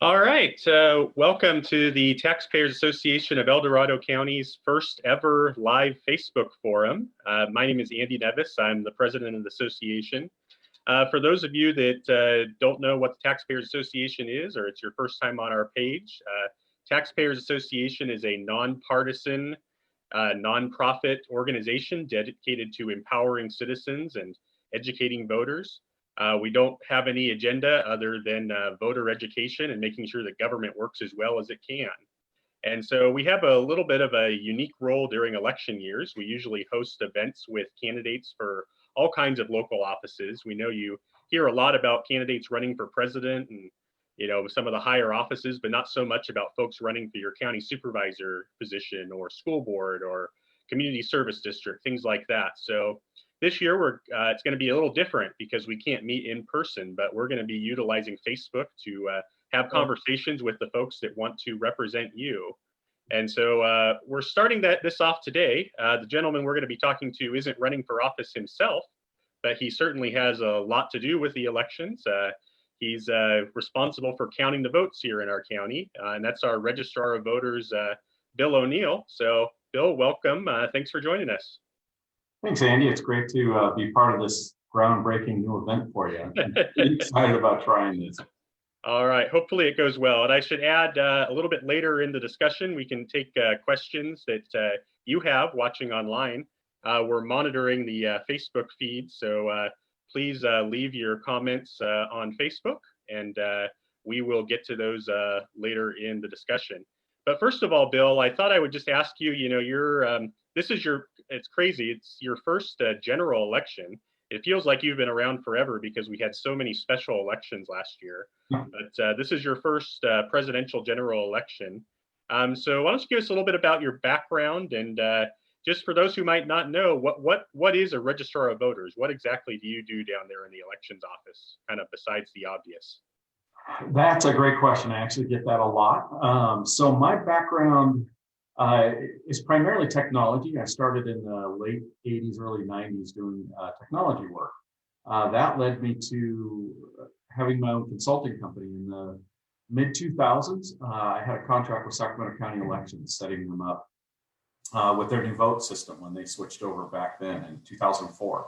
All right, welcome to the Taxpayers Association of El Dorado County's first ever live Facebook forum. My name is Andy Nevis. I'm the president of the association. For those of you that don't know what the Taxpayers Association is, or it's your first time on our page, Taxpayers Association is a nonpartisan, nonprofit organization dedicated to empowering citizens and educating voters. We don't have any agenda other than voter education and making sure that government works as well as it can. And so we have a little bit of a unique role during election years. We usually host events with candidates for all kinds of local offices. We know you hear a lot about candidates running for president and some of the higher offices, but not so much about folks running for your county supervisor position or school board or community service district, things like that. So this year it's going to be a little different because we can't meet in person, but we're going to be utilizing Facebook to have conversations with the folks that want to represent you. And so we're starting this off today. The gentleman we're going to be talking to isn't running for office himself, but he certainly has a lot to do with the elections. He's responsible for counting the votes here in our county, and that's our Registrar of Voters, Bill O'Neill. So, Bill, welcome. Thanks for joining us. Thanks, Andy. It's great to be part of this groundbreaking new event for you. I'm excited about trying this. All right. Hopefully it goes well. And I should add a little bit later in the discussion, we can take questions that you have watching online. We're monitoring the Facebook feed, so please leave your comments on Facebook, and we will get to those later in the discussion. But first of all, Bill, I thought I would just ask you, it's crazy. It's your first general election. It feels like you've been around forever because we had so many special elections last year. But this is your first presidential general election. So why don't you give us a little bit about your background, and just for those who might not know, what is a registrar of voters? What exactly do you do down there in the elections office, kind of besides the obvious? That's a great question. I actually get that a lot. So my background is primarily technology. I started in the late 80s, early 90s doing technology work. That led me to having my own consulting company in the mid 2000s. I had a contract with Sacramento County Elections, setting them up with their new vote system when they switched over back then in 2004.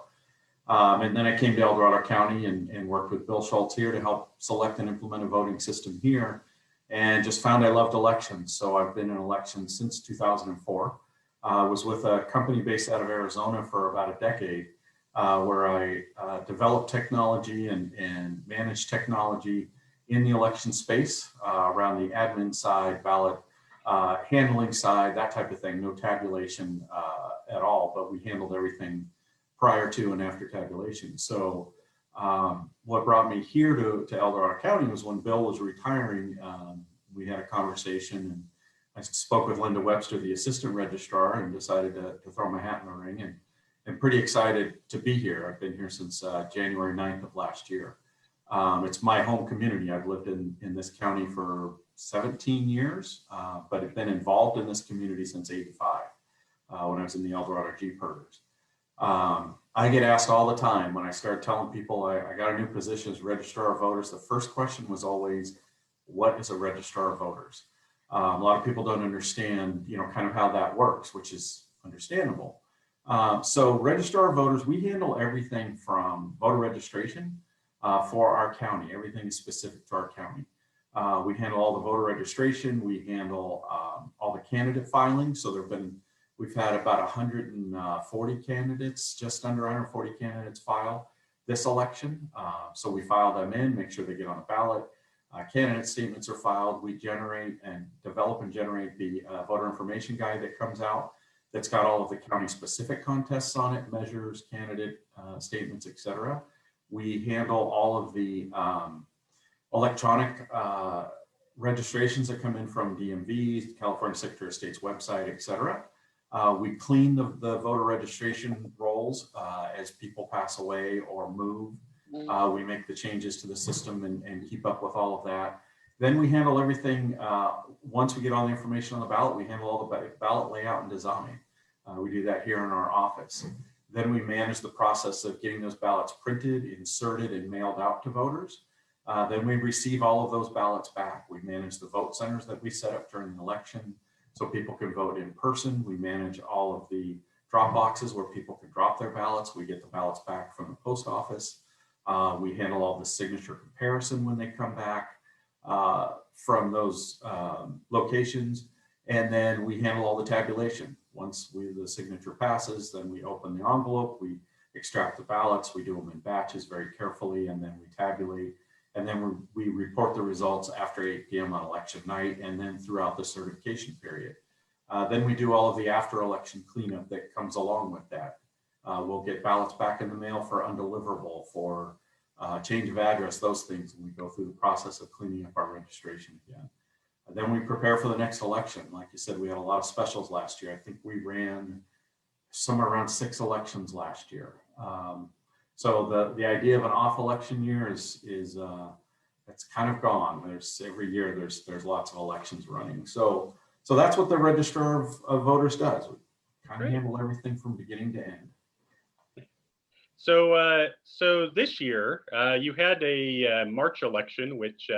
And then I came to El Dorado County and worked with Bill Schultz here to help select and implement a voting system here, and just found I loved elections. So I've been in elections since 2004. I was with a company based out of Arizona for about a decade, where I developed technology and managed technology in the election space around the admin side, ballot handling side, that type of thing. No tabulation at all, but we handled everything prior to and after tabulation. So what brought me here to El Dorado County was when Bill was retiring. We had a conversation, and I spoke with Linda Webster, the assistant registrar, and decided to throw my hat in the ring, and I'm pretty excited to be here. I've been here since January 9th of last year. It's my home community. I've lived in this county for 17 years, but I've been involved in this community since '85 when I was in the El Dorado Jeep Herders. I get asked all the time when I start telling people I got a new position as registrar of voters. The first question was always, what is a registrar of voters? A lot of people don't understand, kind of how that works, which is understandable. So registrar of voters, we handle everything from voter registration for our county. Everything is specific to our county. We handle all the voter registration. We handle all the candidate filing. So we've had about 140 candidates, just under 140 candidates file this election. So we file them in, make sure they get on the ballot. Candidate statements are filed. We generate and develop and generate the voter information guide that comes out. That's got all of the county specific contests on it, measures, candidate statements, et cetera. We handle all of the electronic registrations that come in from DMV, California Secretary of State's website, et cetera. We clean the voter registration rolls as people pass away or move. We make the changes to the system and keep up with all of that. Then we handle everything. Once we get all the information on the ballot, we handle all the ballot layout and design. We do that here in our office. Then we manage the process of getting those ballots printed, inserted, and mailed out to voters. Then we receive all of those ballots back. We manage the vote centers that we set up during the election so people can vote in person. We manage all of the drop boxes where people can drop their ballots. We get the ballots back from the post office. We handle all the signature comparison when they come back from those locations. And then we handle all the tabulation. Once the signature passes, then we open the envelope, we extract the ballots, we do them in batches very carefully, and then we tabulate. And then we report the results after 8 p.m. on election night and then throughout the certification period. Then we do all of the after election cleanup that comes along with that. We'll get ballots back in the mail for undeliverable, for change of address, those things, and we go through the process of cleaning up our registration again. And then we prepare for the next election. Like you said, we had a lot of specials last year. I think we ran somewhere around 6 elections last year. So the idea of an off election year is it's kind of gone. There's every year there's lots of elections running. So that's what the Registrar of Voters does. We kind of handle everything from beginning to end. So this year you had a March election, which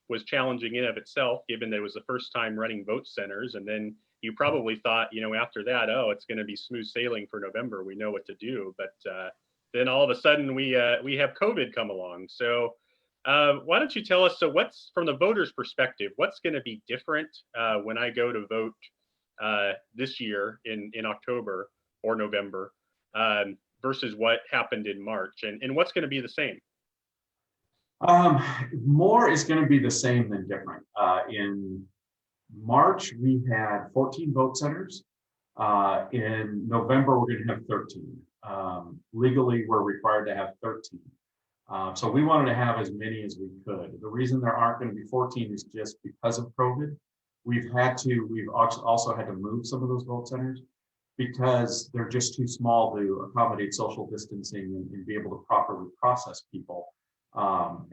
was challenging in of itself, given that it was the first time running vote centers, and then you probably thought, after that, oh, it's going to be smooth sailing for November. We know what to do, but then all of a sudden we have COVID come along. So why don't you tell us? So what's, from the voters' perspective, what's going to be different when I go to vote this year in October or November versus what happened in March, and what's going to be the same? More is going to be the same than different. In March, we had 14 vote centers. In November, we're going to have 13. Legally, we're required to have 13. So we wanted to have as many as we could. The reason there aren't going to be 14 is just because of COVID. We've also had to move some of those vote centers because they're just too small to accommodate social distancing and be able to properly process people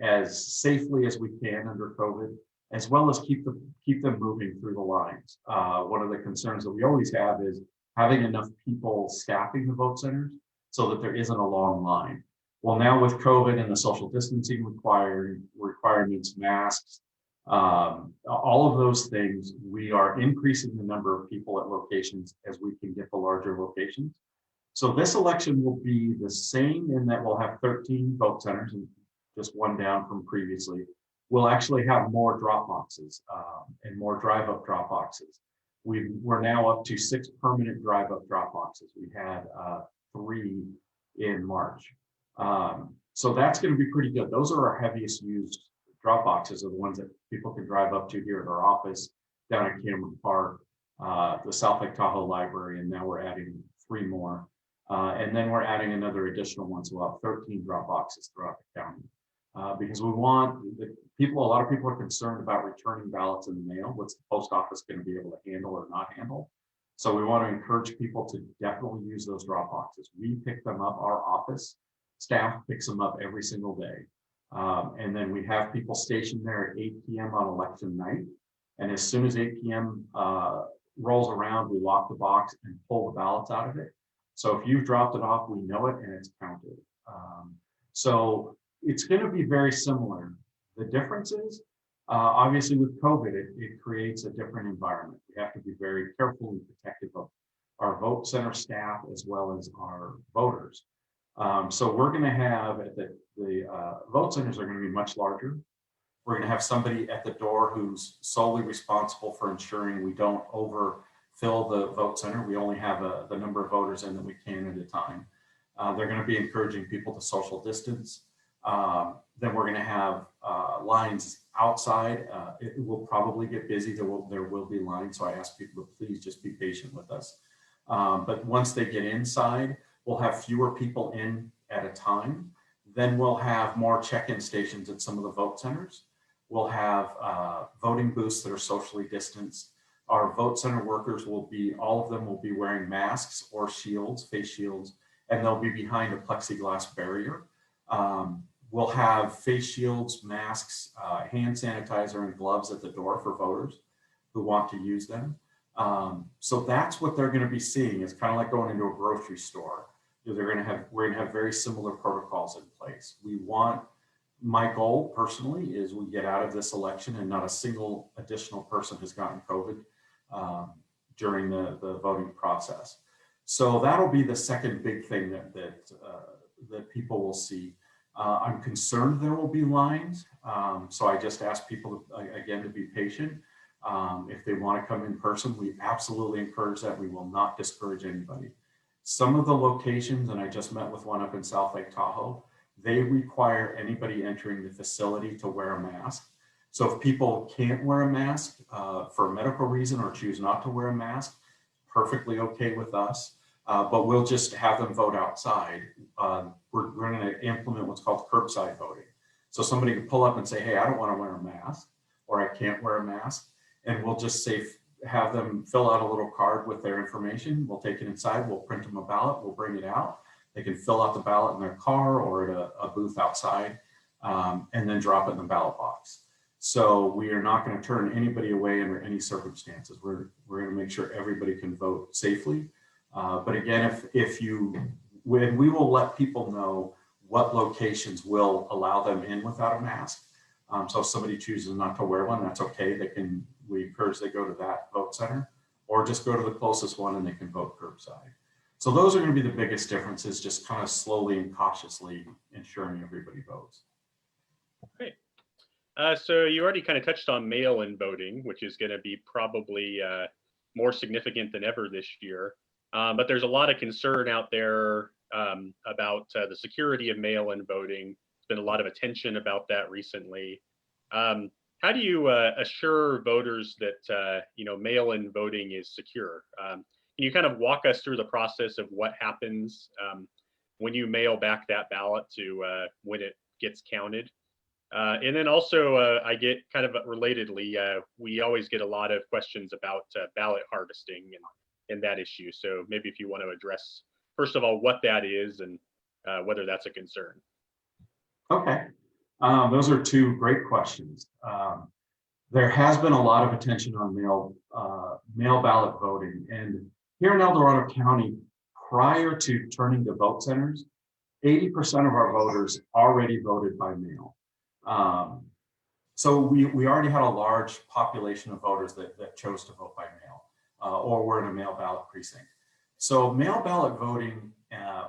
as safely as we can under COVID, as well as keep them moving through the lines. One of the concerns that we always have is having enough people staffing the vote centers so that there isn't a long line. Well, now with COVID and the social distancing requirements, masks, all of those things, we are increasing the number of people at locations as we can get the larger locations. So this election will be the same in that we'll have 13 vote centers, and just one down from previously. We'll actually have more drop boxes and more drive-up drop boxes. We're now up to 6 permanent drive-up drop boxes. We had 3 in March. So that's going to be pretty good. Those are our heaviest used drop boxes, are the ones that people can drive up to here at our office, down at Cameron Park, the South Lake Tahoe Library, and now we're adding 3 more. And then we're adding another additional one, so we'll have 13 drop boxes throughout the county. Because we want a lot of people are concerned about returning ballots in the mail. What's the post office going to be able to handle or not handle? So we want to encourage people to definitely use those drop boxes. We pick them up, our office staff picks them up every single day. And then we have people stationed there at 8 p.m. on election night. And as soon as 8 p.m. Rolls around, we lock the box and pull the ballots out of it. So if you've dropped it off, we know it and it's counted. So it's going to be very similar. The difference is, obviously with COVID, it creates a different environment. We have to be very careful and protective of our vote center staff as well as our voters. So we're going to have, the vote centers are going to be much larger. We're going to have somebody at the door who's solely responsible for ensuring we don't overfill the vote center. We only have the number of voters in that we can at a time. They're going to be encouraging people to social distance. Then we're going to have lines outside. It will probably get busy. There will be lines. So I ask people to please just be patient with us. But once they get inside, we'll have fewer people in at a time. Then we'll have more check-in stations at some of the vote centers. We'll have voting booths that are socially distanced. Our vote center workers all of them will be wearing masks or shields, face shields, and they'll be behind a plexiglass barrier. We'll have face shields, masks, hand sanitizer, and gloves at the door for voters who want to use them. So that's what they're going to be seeing. It's kind of like going into a grocery store. We're going to have very similar protocols in place. We want My goal personally is we get out of this election and not a single additional person has gotten COVID during the voting process. So that'll be the second big thing that people will see. I'm concerned there will be lines. So I just ask people again to be patient. If they want to come in person, we absolutely encourage that. We will not discourage anybody. Some of the locations, and I just met with one up in South Lake Tahoe, they require anybody entering the facility to wear a mask. So if people can't wear a mask for a medical reason or choose not to wear a mask, perfectly okay with us. But we'll just have them vote outside. We're going to implement what's called curbside voting. So somebody can pull up and say, hey, I don't want to wear a mask, or I can't wear a mask. And we'll just say, have them fill out a little card with their information. We'll take it inside, we'll print them a ballot, we'll bring it out. They can fill out the ballot in their car or at a booth outside, and then drop it in the ballot box. So we are not going to turn anybody away under any circumstances. We're going to make sure everybody can vote safely. But again, we will let people know what locations will allow them in without a mask. So if somebody chooses not to wear one, that's okay. We encourage they go to that vote center or just go to the closest one and they can vote curbside. So those are going to be the biggest differences, just kind of slowly and cautiously ensuring everybody votes. Great. So you already kind of touched on mail-in voting, which is going to be probably more significant than ever this year. But there's a lot of concern out there about the security of mail-in voting. There's been a lot of attention about that recently. How do you assure voters that mail-in voting is secure? Can you kind of walk us through the process of what happens when you mail back that ballot to when it gets counted? And then also, I get kind of relatedly, we always get a lot of questions about ballot harvesting and that issue. So maybe if you want to address, first of all, what that is and whether that's a concern. Okay, those are two great questions. There has been a lot of attention on mail ballot voting, and here in El Dorado County, prior to turning to vote centers, 80% of our voters already voted by mail. So we already had a large population of voters that chose to vote by mail or were in a mail ballot precinct. So mail ballot voting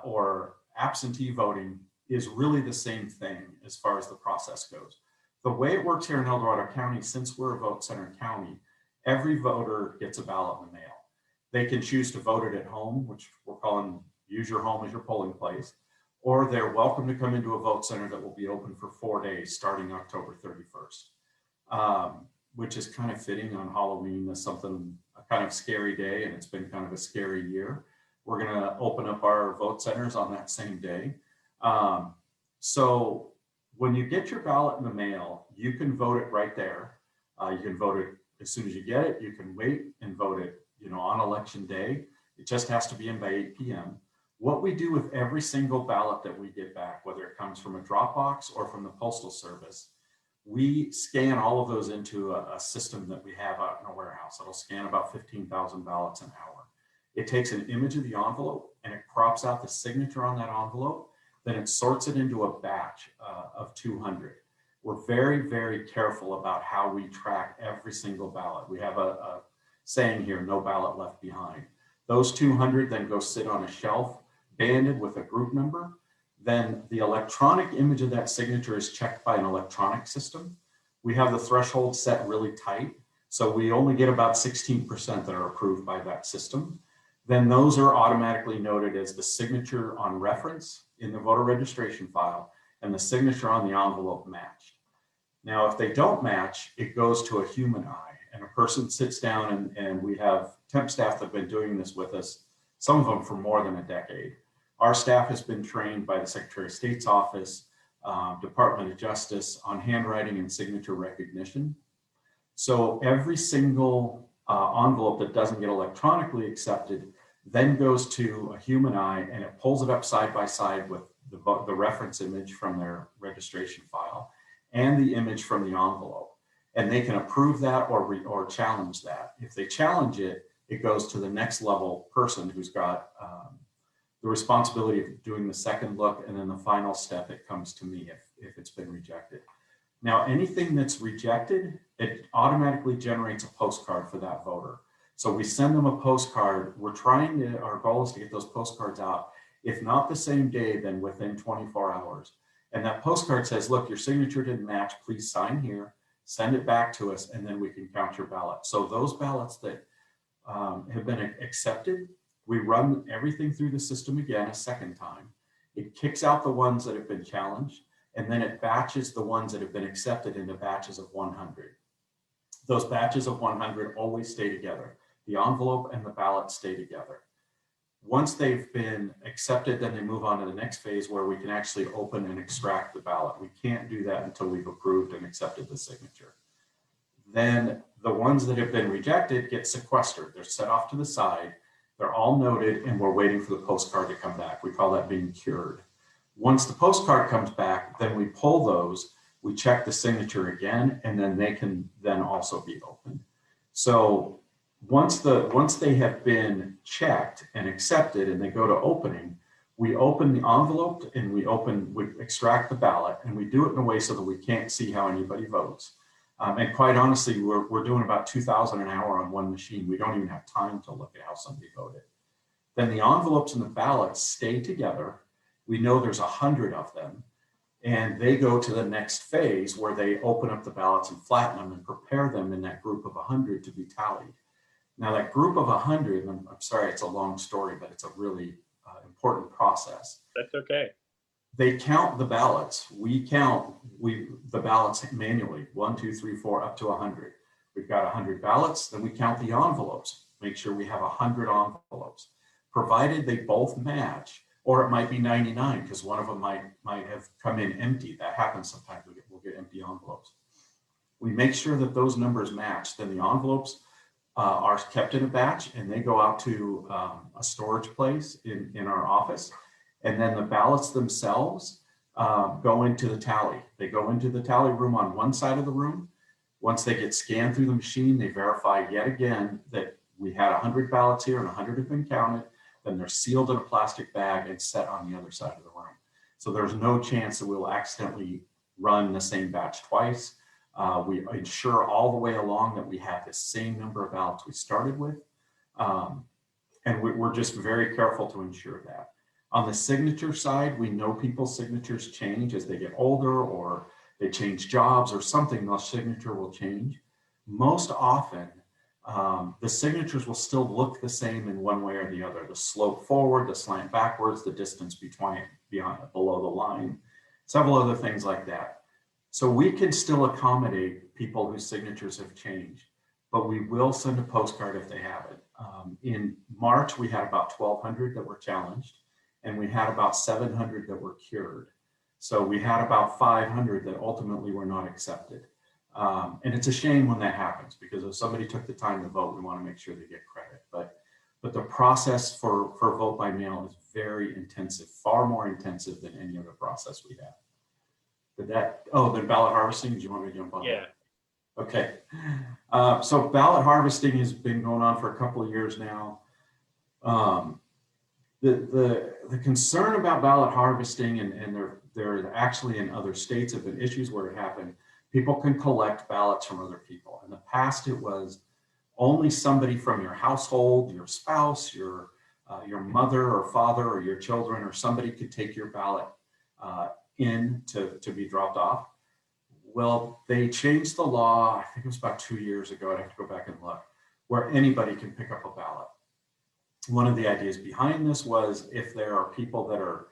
or absentee voting is really the same thing as far as the process goes. The way it works here in El Dorado County, since we're a vote center county, every voter gets a ballot in the mail. They can choose to vote it at home, which we're calling use your home as your polling place, or they're welcome to come into a vote center that will be open for 4 days starting October 31st, which is kind of fitting on Halloween as a kind of scary day, and it's been kind of a scary year. We're going to open up our vote centers on that same day. So when you get your ballot in the mail, you can vote it right there. You can vote it as soon as you get it. You can wait and vote it, on election day. It just has to be in by 8 p.m. What we do with every single ballot that we get back, whether it comes from a drop box or from the Postal Service, we scan all of those into a system that we have out in a warehouse. It'll scan about 15,000 ballots an hour. It takes an image of the envelope and it crops out the signature on that envelope. Then it sorts it into a batch of 200. We're very, very careful about how we track every single ballot. We have a saying here, no ballot left behind. Those 200 then go sit on a shelf, banded with a group number. Then the electronic image of that signature is checked by an electronic system. We have the threshold set really tight, so we only get about 16% that are approved by that system. Then those are automatically noted as the signature on reference in the voter registration file and the signature on the envelope matched. Now, if they don't match, it goes to a human eye and a person sits down and we have temp staff that have been doing this with us, some of them for more than a decade. Our staff has been trained by the Secretary of State's office, Department of Justice on handwriting and signature recognition. So every single envelope that doesn't get electronically accepted then goes to a human eye and it pulls it up side by side with the reference image from their registration file and the image from the envelope. And they can approve that or challenge that. If they challenge it, it goes to the next level person who's got the responsibility of doing the second look, and then the final step, it comes to me if it's been rejected. Now, anything that's rejected, it automatically generates a postcard for that voter. So we send them a postcard. Our goal is to get those postcards out, if not the same day, then within 24 hours. And that postcard says, look, your signature didn't match, please sign here, send it back to us, and then we can count your ballot. So those ballots that have been accepted, we run everything through the system again a second time. It kicks out the ones that have been challenged, and then it batches the ones that have been accepted into batches of 100. Those batches of 100 always stay together. The envelope and the ballot stay together. Once they've been accepted, then they move on to the next phase where we can actually open and extract the ballot. We can't do that until we've approved and accepted the signature. Then the ones that have been rejected get sequestered. They're set off to the side. They're all noted, and we're waiting for the postcard to come back. We call that being cured. Once the postcard comes back, then we pull those, we check the signature again, and then they can then also be opened. So once they have been checked and accepted and they go to opening, we open the envelope and we extract the ballot, and we do it in a way so that we can't see how anybody votes. And quite honestly, we're doing about 2,000 an hour on one machine. We don't even have time to look at how somebody voted. Then the envelopes and the ballots stay together. We know there's 100 of them, and they go to the next phase where they open up the ballots and flatten them and prepare them in that group of 100 to be tallied. Now that group of 100, I'm sorry, it's a long story, but it's a really important process. That's okay. They count the ballots. We count the ballots manually, 1, 2, 3, 4, up to 100. We've got 100 ballots, then we count the envelopes, make sure we have 100 envelopes. Provided they both match, or it might be 99 because one of them might have come in empty. That happens sometimes. We'll get empty envelopes. We make sure that those numbers match. Then the envelopes are kept in a batch, and they go out to a storage place in our office. And then the ballots themselves go into the tally. They go into the tally room on one side of the room. Once they get scanned through the machine, they verify yet again that we had 100 ballots here and 100 have been counted. Then they're sealed in a plastic bag and set on the other side of the room. So there's no chance that we'll accidentally run the same batch twice. We ensure all the way along that we have the same number of ballots we started with. And we're just very careful to ensure that. On the signature side, we know people's signatures change as they get older, or they change jobs or something, their signature will change. Most often, the signatures will still look the same in one way or the other. The slope forward, the slant backwards, the distance below the line, several other things like that. So we can still accommodate people whose signatures have changed, but we will send a postcard if they have it. In March, we had about 1,200 that were challenged, and we had about 700 that were cured. So we had about 500 that ultimately were not accepted. And it's a shame when that happens, because if somebody took the time to vote, we want to make sure they get credit. But the process for vote by mail is very intensive, far more intensive than any other process we have. The ballot harvesting, do you want me to jump on that? Yeah. Okay. So ballot harvesting has been going on for a couple of years now. The concern about ballot harvesting, and there actually in other states have been issues where it happened. People can collect ballots from other people. In the past, it was only somebody from your household, your spouse, your mother or father or your children, or somebody could take your ballot in to be dropped off. Well, they changed the law, I think it was about 2 years ago, I'd have to go back and look, where anybody can pick up a ballot. One of the ideas behind this was, if there are people that are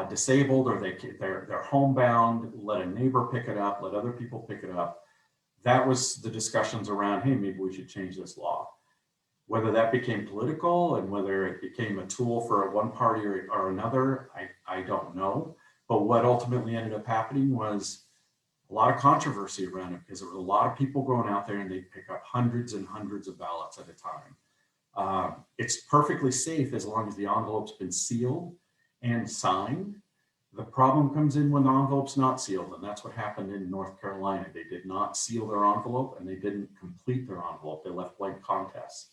disabled, or they're homebound, let a neighbor pick it up, let other people pick it up. That was the discussions around, hey, maybe we should change this law. Whether that became political and whether it became a tool for one party or another, I don't know. But what ultimately ended up happening was a lot of controversy around it, because there were a lot of people going out there and they'd pick up hundreds and hundreds of ballots at a time. It's perfectly safe as long as the envelope's been sealed and signed. The problem comes in when the envelope's not sealed, and that's what happened in North Carolina. They did not seal their envelope, and they didn't complete their envelope. They left blank contests.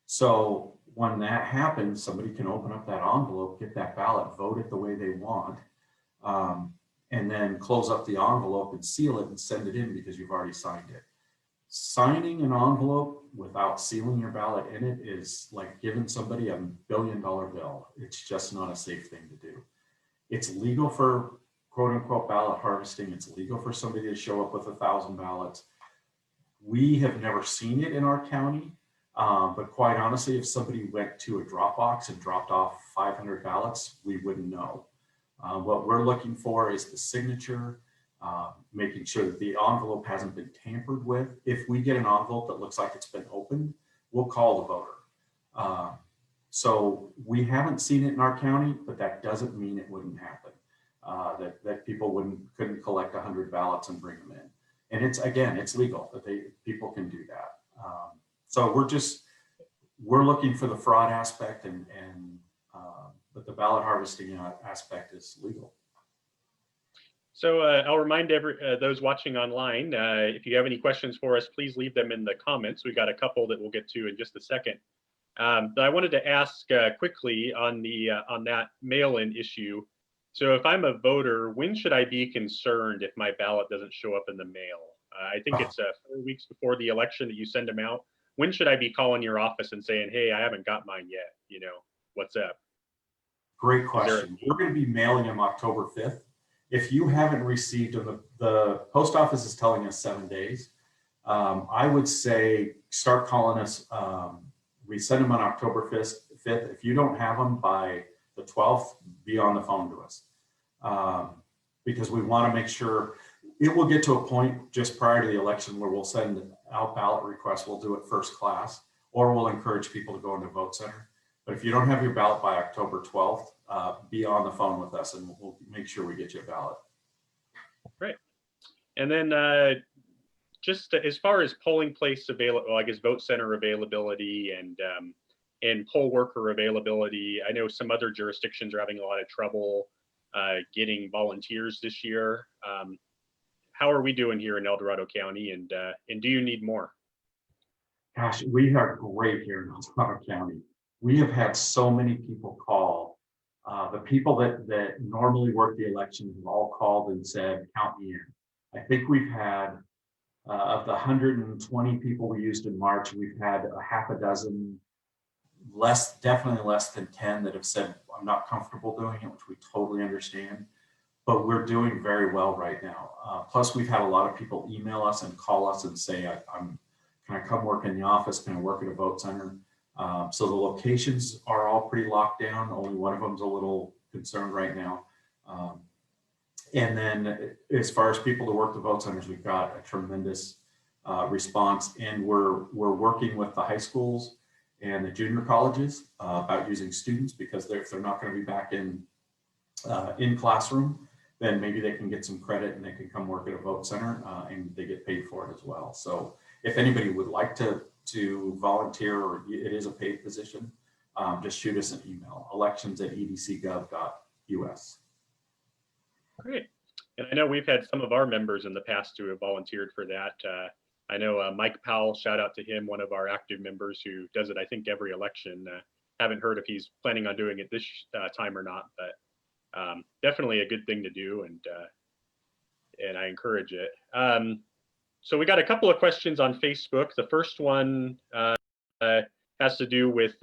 So when that happens, somebody can open up that envelope, get that ballot, vote it the way they want. and then close up the envelope and seal it and send it in because you've already signed it. Signing an envelope without sealing your ballot in it is like giving somebody $1 billion bill. It's just not a safe thing to do. It's legal for quote unquote ballot harvesting. It's legal for somebody to show up with 1,000 ballots. We have never seen it in our county, but quite honestly, if somebody went to a drop box and dropped off 500 ballots, we wouldn't know. What we're looking for is the signature, making sure that the envelope hasn't been tampered with. If we get an envelope that looks like it's been opened, we'll call the voter. So we haven't seen it in our county, but that doesn't mean it wouldn't happen. That people couldn't collect 100 ballots and bring them in. And it's legal that people can do that. So we're looking for the fraud aspect but the ballot harvesting aspect is legal. So I'll remind those watching online, if you have any questions for us, please leave them in the comments. We got a couple that we'll get to in just a second. But I wanted to ask quickly on that mail-in issue. So if I'm a voter, when should I be concerned if my ballot doesn't show up in the mail? I think it's 4 weeks before the election that you send them out. When should I be calling your office and saying, hey, I haven't got mine yet, what's up? Great question. We're going to be mailing them October 5th. If you haven't received them, the post office is telling us 7 days. I would say start calling us. We send them on October 5th. If you don't have them by the 12th, be on the phone to us. Because we want to make sure it will get to a point just prior to the election where we'll send out ballot requests. We'll do it first class, or we'll encourage people to go into vote center. But if you don't have your ballot by October 12th, be on the phone with us and we'll make sure we get you a ballot. Great. And then just as far as polling place available, I guess vote center availability and poll worker availability, I know some other jurisdictions are having a lot of trouble getting volunteers this year. How are we doing here in El Dorado County, and do you need more? Gosh, we are great here in El Dorado County. We have had so many people call. The people that normally work the elections have all called and said, count me in. I think we've had, of the 120 people we used in March, we've had a half a dozen, definitely less than 10 that have said, I'm not comfortable doing it, which we totally understand. But we're doing very well right now. Plus, we've had a lot of people email us and call us and say, can I come work in the office? Can I work at a vote center? So the locations are all pretty locked down. Only one of them's a little concerned right now. And then as far as people to work the vote centers, we've got a tremendous response, and we're working with the high schools and the junior colleges about using students, because if they're not going to be back in classroom, then maybe they can get some credit and they can come work at a vote center and they get paid for it as well. So if anybody would like to volunteer, or it is a paid position, just shoot us an email, elections@edcgov.us. Great. And I know we've had some of our members in the past who have volunteered for that. I know Mike Powell, shout out to him, one of our active members who does it, I think, every election. Haven't heard if he's planning on doing it this time or not, but definitely a good thing to do, and I encourage it. So we got a couple of questions on Facebook. The first one has to do with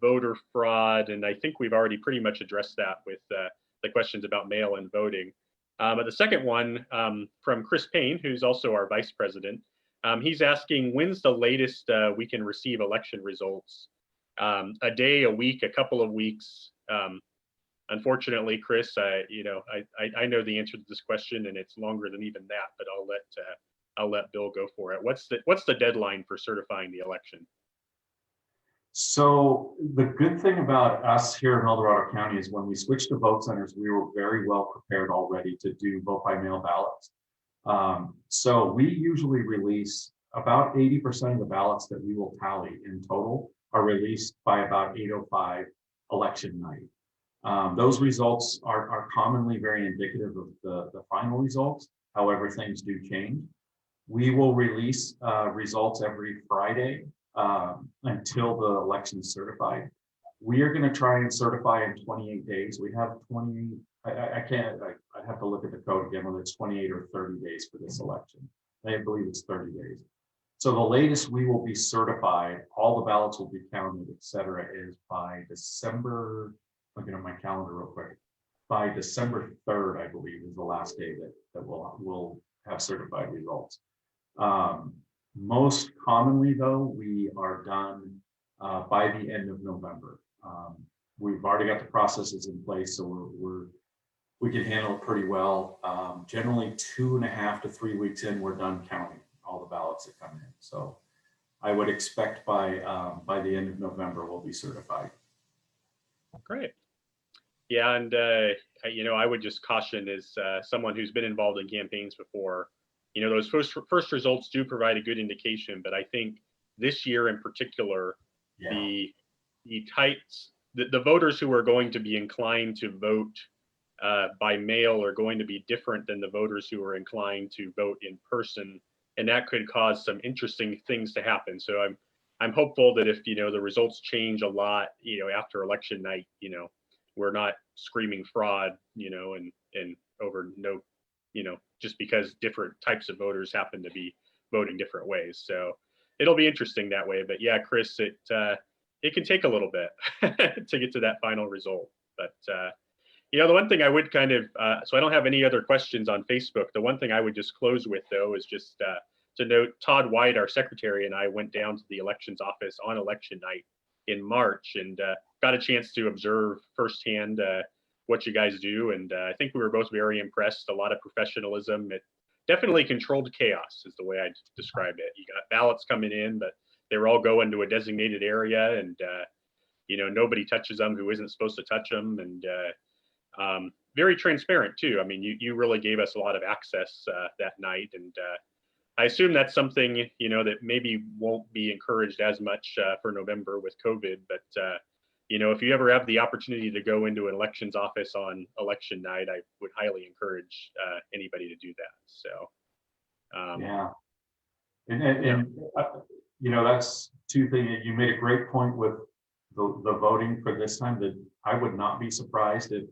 voter fraud, and I think we've already pretty much addressed that with the questions about mail-in voting. But the second one from Chris Payne, who's also our vice president, he's asking, when's the latest we can receive election results? A day, a week, a couple of weeks? Unfortunately, Chris, I know the answer to this question, and it's longer than even that, but I'll let Bill go for it. What's the deadline for certifying the election? So the good thing about us here in El Dorado County is when we switched to vote centers, we were very well prepared already to do vote by mail ballots. So we usually release about 80% of the ballots that we will tally in total are released by about 8:05 election night. Those results are commonly very indicative of the final results. However, things do change. We will release results every Friday until the election is certified. We are going to try and certify in 28 days. We have I can't, I have to look at the code again, whether it's 28 or 30 days for this election. I believe it's 30 days. So the latest we will be certified, all the ballots will be counted, et cetera, is by December, looking at my calendar real quick, by December 3rd, I believe, is the last day that we'll have certified results. Most commonly, though, we are done by the end of November. We've already got the processes in place, so we can handle it pretty well. Generally 2.5 to 3 weeks in, we're done counting all the ballots that come in. So I would expect by the end of November, we'll be certified. Great. Yeah, and I would just caution as someone who's been involved in campaigns before, those first results do provide a good indication, but I think this year in particular, the voters who are going to be inclined to vote by mail are going to be different than the voters who are inclined to vote in person, and that could cause some interesting things to happen. So I'm hopeful that if the results change a lot, after election night, we're not screaming fraud, and over no, just because different types of voters happen to be voting different ways. So it'll be interesting that way. But yeah, Chris, it can take a little bit to get to that final result. But the one thing I would kind of, so I don't have any other questions on Facebook. The one thing I would just close with, though, is just to note Todd White, our secretary, and I went down to the elections office on election night in March and got a chance to observe firsthand what you guys do. And I think we were both very impressed. A lot of professionalism. It definitely controlled chaos is the way I'd describe it. You got ballots coming in, but they were all going to a designated area, and nobody touches them who isn't supposed to touch them. And very transparent too. I mean, you really gave us a lot of access that night, and I assume that's something that maybe won't be encouraged as much for November with COVID. But if you ever have the opportunity to go into an elections office on election night, I would highly encourage anybody to do that. So yeah, and that's two things. You made a great point with the voting for this time. That I would not be surprised if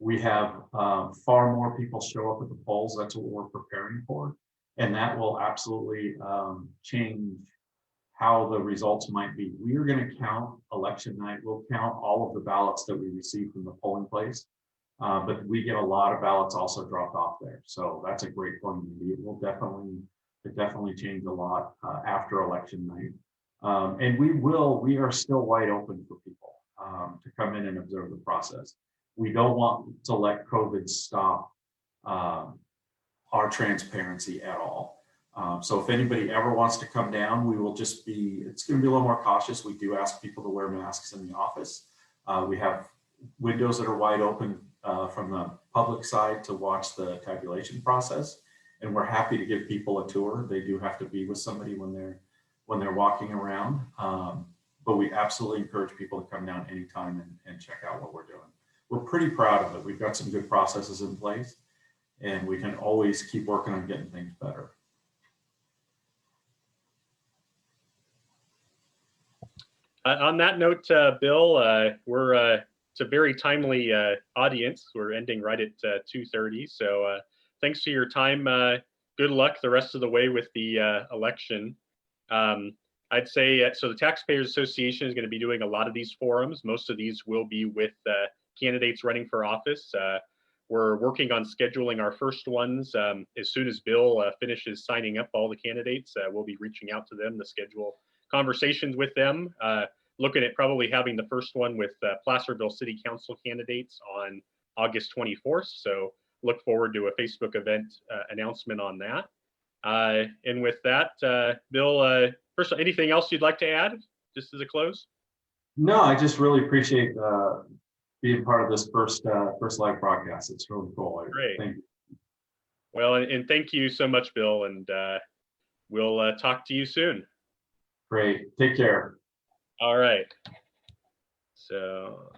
we have far more people show up at the polls. That's what we're preparing for. And that will absolutely change how the results might be. We are going to count election night. We'll count all of the ballots that we receive from the polling place. But we get a lot of ballots also dropped off there. So that's a great point. It will definitely change a lot after election night. And we are still wide open for people to come in and observe the process. We don't want to let COVID stop our transparency at all. So if anybody ever wants to come down, it's going to be a little more cautious. We do ask people to wear masks in the office. We have windows that are wide open from the public side to watch the tabulation process. And we're happy to give people a tour. They do have to be with somebody when they're walking around. But we absolutely encourage people to come down anytime and check out what we're doing. We're pretty proud of it. We've got some good processes in place, and we can always keep working on getting things better. On that note, Bill, it's a very timely audience. We're ending right at 2:30. So thanks for your time. Good luck the rest of the way with the election. I'd say, so the Taxpayers Association is going to be doing a lot of these forums. Most of these will be with candidates running for office. We're working on scheduling our first ones. As soon as Bill finishes signing up all the candidates, we'll be reaching out to them to schedule conversations with them. Looking at probably having the first one with Placerville City Council candidates on August 24th. So look forward to a Facebook event announcement on that. And with that, Bill, first, anything else you'd like to add just as a close? No, I just really appreciate being part of this first live broadcast. It's really cool. Great. Thank you. Well, and thank you so much, Bill. And we'll talk to you soon. Great. Take care. All right. So.